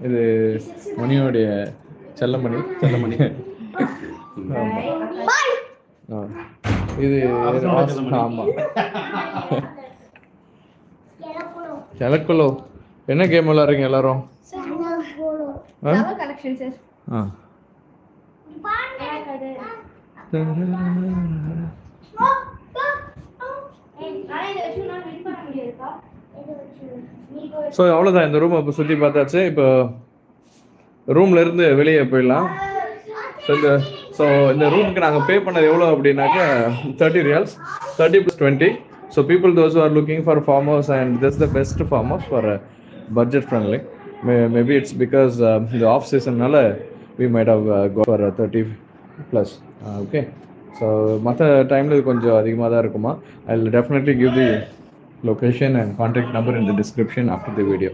இது மணியோடைய செல்லமணி. இது ஆமாம் கிழக்குலோ. என்ன கேம் விளாட்றீங்க எல்லாரும்? ஸோ அவ்வளோதான், இந்த ரூமை இப்போ சுற்றி பார்த்தாச்சு. இப்போ ரூம்ல இருந்து வெளியே போயிடலாம். ஸோ இந்த ரூமுக்கு நாங்கள் பே பண்ணது எவ்வளோ அப்படின்னாக்கா 30 riyals, 30 + 20. So people those are looking for farm house and this the best farm house for budget friendly. Maybe it's because இந்த ஆஃப் சீசன்னால we might have go for 30+. Okay, so மற்ற டைமில் இது கொஞ்சம் அதிகமாக தான் இருக்குமா. I will definitely give the location and contact number in the description after the video.